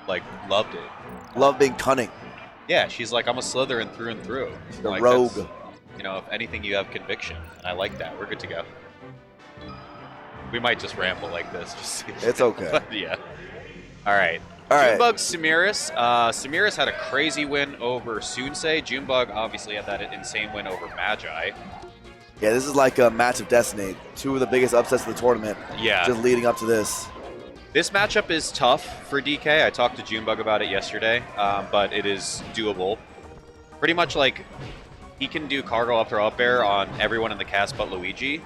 like, loved it. Love being cunning. Yeah, she's like, I'm a Slytherin through and through. The like, rogue. You know, if anything, you have conviction. And I like that. We're good to go. We might just ramble like this. It's okay. Yeah. All right. Junebug, Sirmeris. Sirmeris had a crazy win over Sunsei. Junebug obviously had that insane win over Magi. Yeah, this is like a match of destiny. Two of the biggest upsets of the tournament. Yeah. Just leading up to this. This matchup is tough for DK. I talked to Junebug about it yesterday, but it is doable. Pretty much like he can do cargo up throw up air on everyone in the cast but Luigi.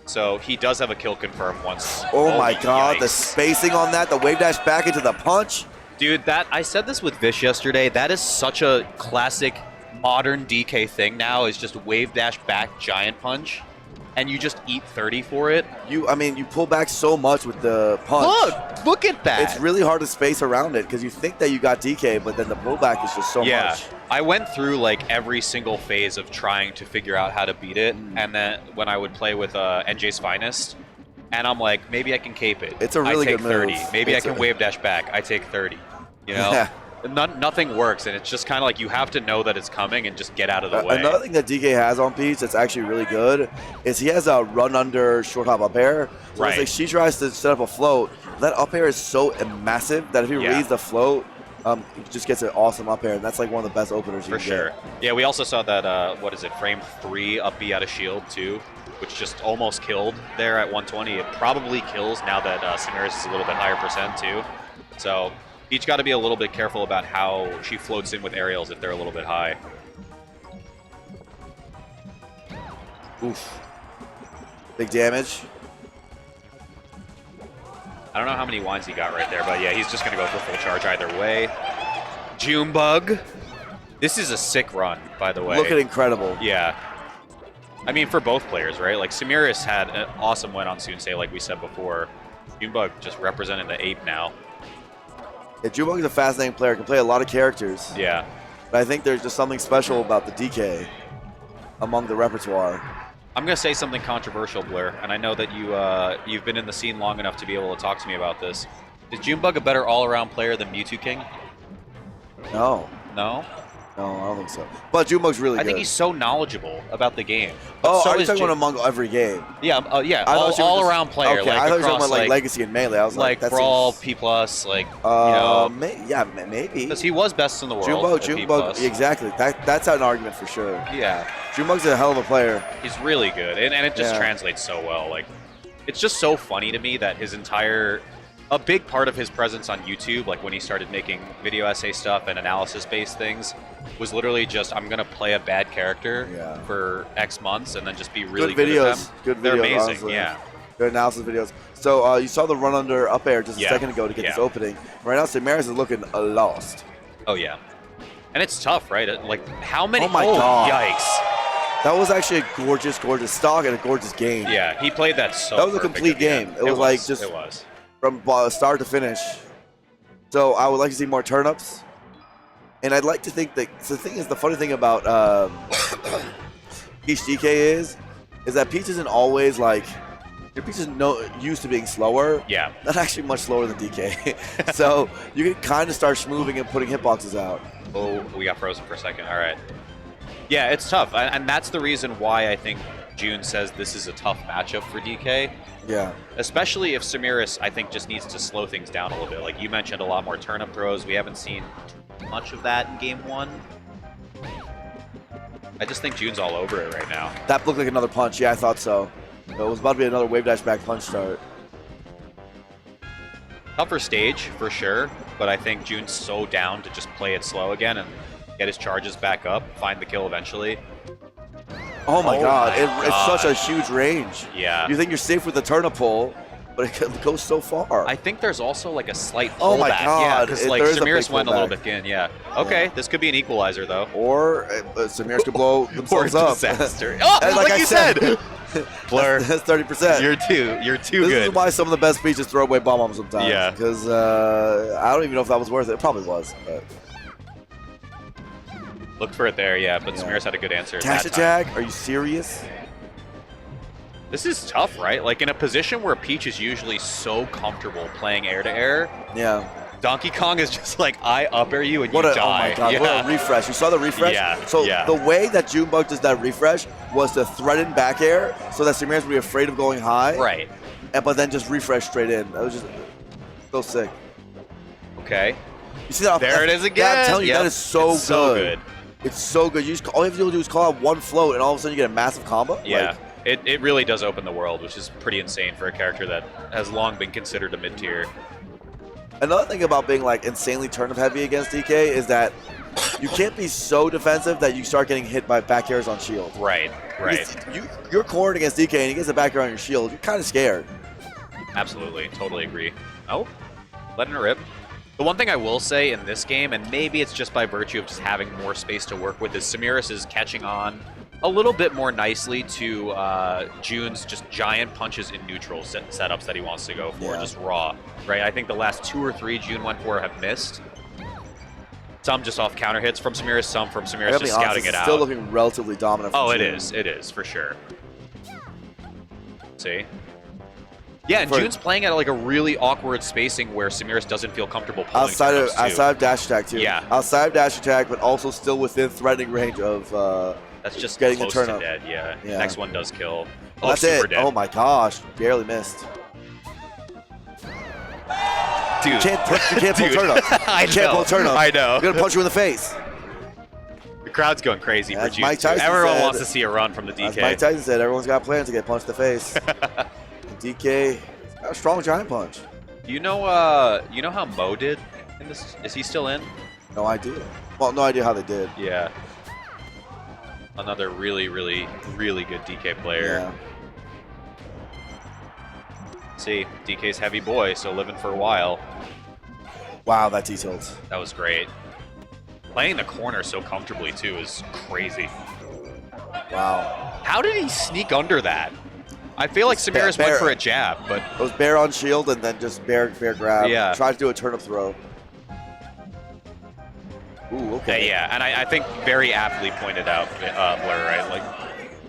So he does have a kill confirmed once. Oh my god, the spacing on that, the wave dash back into the punch. Dude, I said this with Vish yesterday. That is such a classic modern DK thing now, is just wave dash back giant punch. And you just eat 30 for it. I mean, you pull back so much with the punch. Look at that. It's really hard to space around it because you think that you got DK, but then the pullback is just so much. I went through like every single phase of trying to figure out how to beat it. And then when I would play with NJ's Finest, and I'm like, maybe I can cape it. It's a really good move. 30. Maybe I can wave dash back. I take 30. You know? Yeah. Nothing works, and it's just kind of like you have to know that it's coming and just get out of the way. Another thing that DK has on Peach that's actually really good is he has a run under short hop up air. So it's like she tries to set up a float. That up air is so massive that if he reads the float, he just gets an awesome up air, and that's like one of the best openers you can get. Yeah, we also saw that, what is it, frame 3 up B out of shield too, which just almost killed there at 120. It probably kills now that Sirmeris is a little bit higher percent too. So Peach got to be a little bit careful about how she floats in with aerials if they're a little bit high. Oof. Big damage. I don't know how many wines he got right there, but yeah, he's just going to go for full charge either way. Junebug. This is a sick run, by the way. Looking incredible. Yeah. I mean, for both players, right? Like, Sirmeris had an awesome win on Sunsei, like we said before. Junebug just representing the ape now. Yeah, Junebug is a fascinating player. Can play a lot of characters. Yeah. But I think there's just something special about the DK among the repertoire. I'm going to say something controversial, Blair, and I know that you've been in the scene long enough to be able to talk to me about this. Is Junebug a better all-around player than Mewtwo King? No. No? No, I don't think so. But Junebug's really good. I think he's so knowledgeable about the game. Oh, are you talking about among every game? Yeah, yeah, all-around player. Okay, like I thought you were talking about like Legacy and Melee. I was like, that's Brawl, P+, like, you know. maybe. Because he was best in the world. Junebug, exactly. That's an argument for sure. Yeah. Junebug's a hell of a player. He's really good, and it just translates so well. Like, it's just so funny to me that a big part of his presence on YouTube, like when he started making video essay stuff and analysis-based things, was literally just, I'm going to play a bad character for X months and then just be really good at them. Good videos. They're amazing, honestly. yeah. Good analysis videos. So you saw the run under up air just a second ago to get this opening. Right now, Sirmeris is looking lost. Oh, yeah. And it's tough, right? Like, how many... Oh, my God. Yikes. That was actually a gorgeous, gorgeous stock and a gorgeous game. Yeah, he played that so That was a complete game. It was like just... It was. From start to finish. So I would like to see more turn-ups. And I'd like to think that the funny thing about Peach DK is that Peach isn't always like, Peach is used to being slower. Yeah. Not actually much slower than DK. So you can kind of start smoothing and putting hitboxes out. Oh, we got frozen for a second. All right. Yeah, it's tough. And that's the reason why I think June says this is a tough matchup for DK. Yeah. Especially if Sirmeris, I think, just needs to slow things down a little bit. Like you mentioned, a lot more turnip throws. We haven't seen much of that in game 1. I just think June's all over it right now. That looked like another punch. Yeah, I thought so. It was about to be another wave dash back punch start. Tougher stage, for sure. But I think June's so down to just play it slow again and get his charges back up, find the kill eventually. Oh my God. It's such a huge range. Yeah. You think you're safe with the turnip pull, but it goes so far. I think there's also like a slight pullback. Oh my God. Yeah, because like Sirmeris went a little pullback. bit in. Yeah. Okay, this could be an equalizer though. Or Sirmeris could blow themselves up. Disaster. Oh, like I said. Blur. That's 30%. You're too good. This is why some of the best speeches throw away bomb bombs sometimes. Yeah. Because I don't even know if that was worth it. It probably was. But. Looked for it there, yeah, but Sirmeris had a good answer. Dash attack? Are you serious? This is tough, right? Like in a position where Peach is usually so comfortable playing air to air. Yeah. Donkey Kong is just like, I up air you and you die. Oh my god, what a refresh. You saw the refresh? Yeah. So the way that Junebug does that refresh was to threaten back air so that Sirmeris would be afraid of going high. Right. But then just refresh straight in. That was just so sick. Okay. You see that? There it is again. I'm telling you, that is so good. It's so good. All you have to do is call out one float, and all of a sudden you get a massive combo. Yeah. It really does open the world, which is pretty insane for a character that has long been considered a mid-tier. Another thing about being like insanely turnip heavy against DK is that you can't be so defensive that you start getting hit by back airs on shield. Right. You're cornered against DK and he gets a back air on your shield. You're kind of scared. Absolutely. Totally agree. Oh, letting it rip. The one thing I will say in this game, and maybe it's just by virtue of just having more space to work with, is Sirmeris is catching on a little bit more nicely to June's just giant punches in neutral setups that he wants to go for, just raw, right? I think the last 2 or 3 June went for have missed. Some just off counter hits from Sirmeris, some from Sirmeris just scouting it out. Still looking relatively dominant. Oh, it is for sure. See? Yeah, and June's playing at like a really awkward spacing where Sirmeris doesn't feel comfortable pulling outside of dash attack too. Yeah. Outside of dash attack, but also still within threatening range of that's just getting close the turn to up. dead, yeah. Next one does kill. Oh, that's super it. dead. Oh my gosh, barely missed. Dude. You can't pull turn up. I can't pull turn up. I know. I'm gonna punch you in the face. The crowd's going crazy for June. Everyone wants to see a run from the DK. As Mike Tyson said, everyone's got plans to get punched in the face. DK got a strong giant punch. You know how Mo did in this? Is he still in? No idea. Well, no idea how they did. Yeah. Another really, really, really good DK player. Yeah. See, DK's heavy boy, so living for a while. Wow, that T-tilt. That was great. Playing the corner so comfortably, too, is crazy. Wow. How did he sneak under that? I feel like Sirmeris went for a jab, but... It was bear on shield and then just bear grab. Yeah. Tried to do a turnip throw. Ooh, okay. Yeah, and I think very aptly pointed out, Blur, right? Like,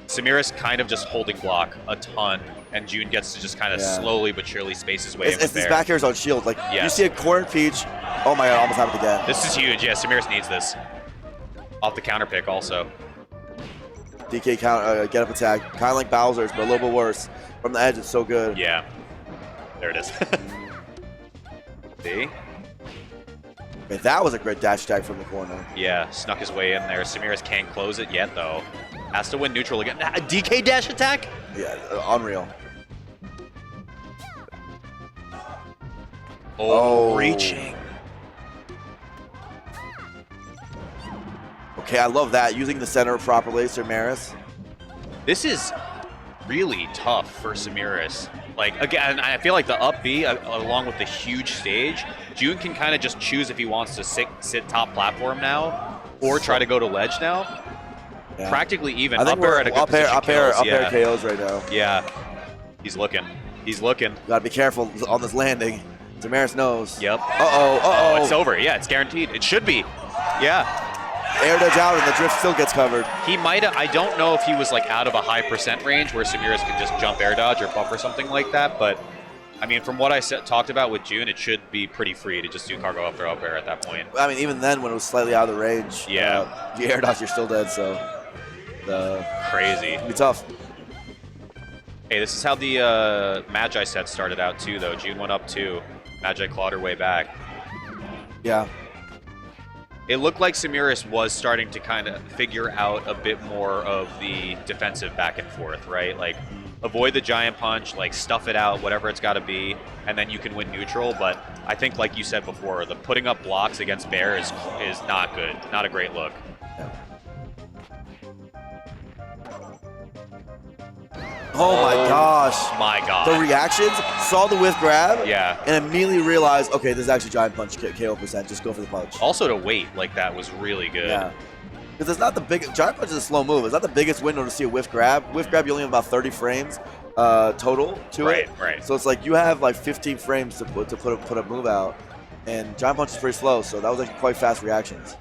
Sirmeris kind of just holding block a ton, and June gets to just kind of slowly but surely space his way in with It's these back airs on shield. Like, you see a cornered Peach. Oh my god, almost happened again. This is huge. Yeah, Sirmeris needs this. Off the counter pick also. DK count, get up attack. Kind of like Bowser's, but a little bit worse. From the edge, it's so good. Yeah. There it is. See? Okay, that was a great dash attack from the corner. Yeah, snuck his way in there. Sirmeris can't close it yet, though. Has to win neutral again. A DK dash attack? Yeah, unreal. Oh, reaching. Okay, I love that. Using the center properly, Sirmeris. This is really tough for Sirmeris. Like, again, I feel like the up B, along with the huge stage, June can kind of just choose if he wants to sit top platform now or try to go to ledge now. Yeah. Practically even. I think we're at a good up air KOs right now. Yeah. He's looking. He's looking. Gotta be careful on this landing. Sirmeris knows. Yep. Uh-oh. It's over. Yeah, it's guaranteed. It should be. Yeah. Air dodge out and the drift still gets covered. He might have, I don't know if he was like out of a high percent range where Sirmeris can just jump air dodge or bump or something like that, but I mean, from what I talked about with June, it should be pretty free to just do cargo up throw up air at that point. I mean, even then when it was slightly out of the range, the air dodge, you're still dead, so. Crazy. It'll be tough. Hey, this is how the Magi set started out too, though. June went up 2. Magi clawed her way back. Yeah. It looked like Sirmeris was starting to kind of figure out a bit more of the defensive back and forth, right? Like, avoid the giant punch, like, stuff it out, whatever it's got to be, and then you can win neutral. But I think, like you said before, the putting up blocks against Bear is not good. Not a great look. Yeah. Oh my gosh. My God. The reactions, saw the whiff grab, yeah, and immediately realized, okay, this is actually giant punch KO %, just go for the punch. Also to wait like that was really good. Yeah. Because it's not the biggest, giant punch is a slow move. It's not the biggest window to see a whiff grab. Whiff grab, you only have about 30 frames total to it. Right. So it's like you have like 15 frames to put a move out, and giant punch is pretty slow, so that was actually quite fast reactions.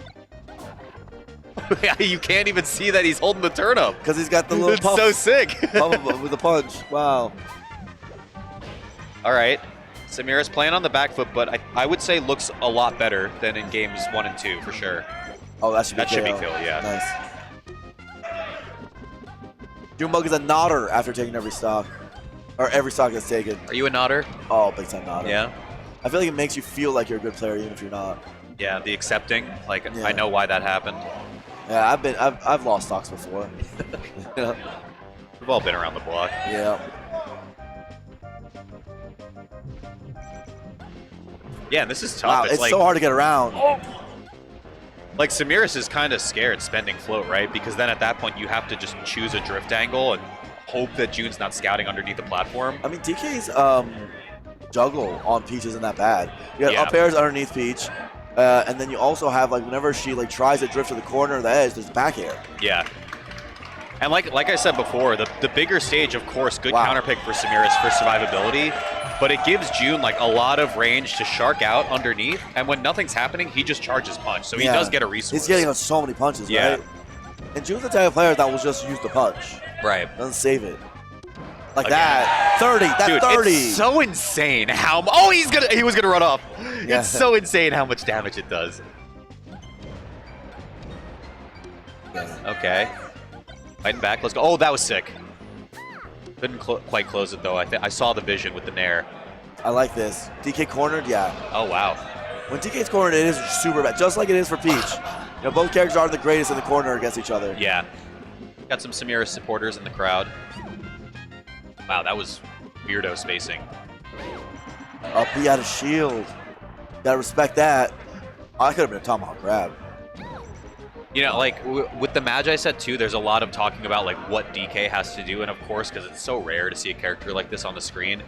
You can't even see that he's holding the turnip. Because he's got the little It's so sick. pump with the punch. Wow. All right. Sirmeris playing on the back foot, but I would say looks a lot better than in games 1 and 2 for sure. Oh, that should be kill, yeah. Nice. Junebug is a nodder after taking every stock. Or every stock that's taken. Are you a nodder? Oh, big time nodder. Yeah. I feel like it makes you feel like you're a good player even if you're not. Yeah, the accepting. Like, I know why that happened. Yeah, I've lost stocks before. Yeah. We've all been around the block. Yeah. Yeah, and this is tough. Wow, it's like, so hard to get around. Like, Sirmeris is kind of scared spending float, right? Because then at that point, you have to just choose a drift angle and hope that June's not scouting underneath the platform. I mean, DK's juggle on Peach isn't that bad. You got up airs underneath Peach, and then you also have, like, whenever she, like, tries to drift to the corner or the edge, there's back air. Yeah. And like I said before, the bigger stage, of course, good counterpick for Sirmeris for survivability, but it gives June like a lot of range to shark out underneath, and when nothing's happening, he just charges punch, so he does get a resource. He's getting so many punches, right? And June's the type of player that will just use the punch. Right. Doesn't save it. Like that. 30. That's Dude, 30. It's so insane how... Oh, he was gonna run off. Yeah. It's so insane how much damage it does. Okay. Fighting back. Let's go. Oh, that was sick. Couldn't quite close it, though. I saw the vision with the Nair. I like this. DK cornered, yeah. Oh, wow. When DK's cornered, it is super bad, just like it is for Peach. You know, both characters are the greatest in the corner against each other. Yeah. Got some Sirmeris supporters in the crowd. Wow, that was weirdo spacing. Up B out of shield. Gotta respect that. Oh, that could have been a tomahawk grab. You know, like, with the Magi set, too, there's a lot of talking about, like, what DK has to do, and of course, because it's so rare to see a character like this on the screen,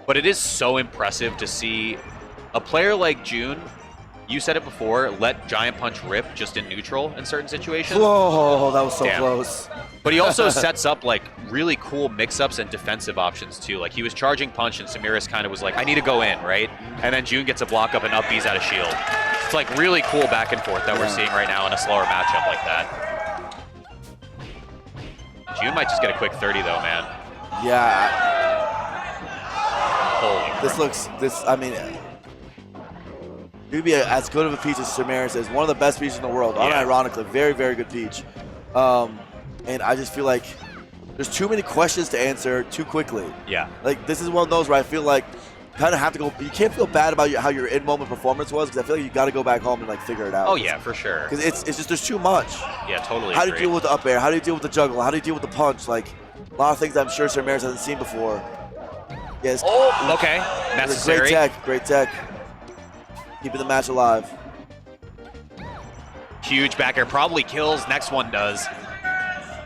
but it is so impressive to see a player like June, you said it before, let Giant Punch rip just in neutral in certain situations. Whoa, that was so close. But he also sets up, like, really cool mix-ups and defensive options, too. Like, he was charging punch, and Sirmeris kind of was like, I need to go in, right? And then June gets a block up and up B's out of shield. It's, like, really cool back and forth that we're seeing right now in a slower matchup like that. June might just get a quick 30, though, man. Yeah. Holy I mean, he'd be as good of a Peach as Sirmeris is. One of the best Peaches in the world, unironically. Very, very good Peach. And I just feel like there's too many questions to answer too quickly. Yeah. Like, this is one of those where I feel like you kind of have to go. You can't feel bad about how your in-moment performance was, because I feel like you got to go back home and, like, figure it out. Oh, yeah, for sure. Because it's just there's too much. Yeah, totally. How do you deal with the up air? How do you deal with the juggle? How do you deal with the punch? Like, a lot of things I'm sure Sirmeris hasn't seen before. Yes. Oh, okay. Necessary. Great tech. Keeping the match alive. Huge back air. Probably kills. Next one does.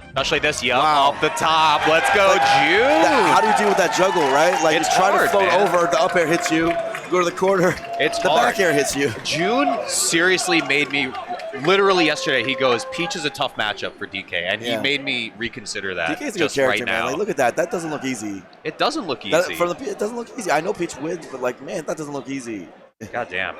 Especially this, off the top. Let's go, June. How do you deal with that juggle, right? Like, it's you try to float man. over, the up air hits you. You go to the corner, the back air hits you. June seriously made me, literally yesterday, he goes, Peach is a tough matchup for DK, and he made me reconsider that DK's a just good character, right now. man. Like, look at that. That doesn't look easy. It doesn't look easy. It doesn't look easy. I know Peach wins, but, like, man, that doesn't look easy. God damn.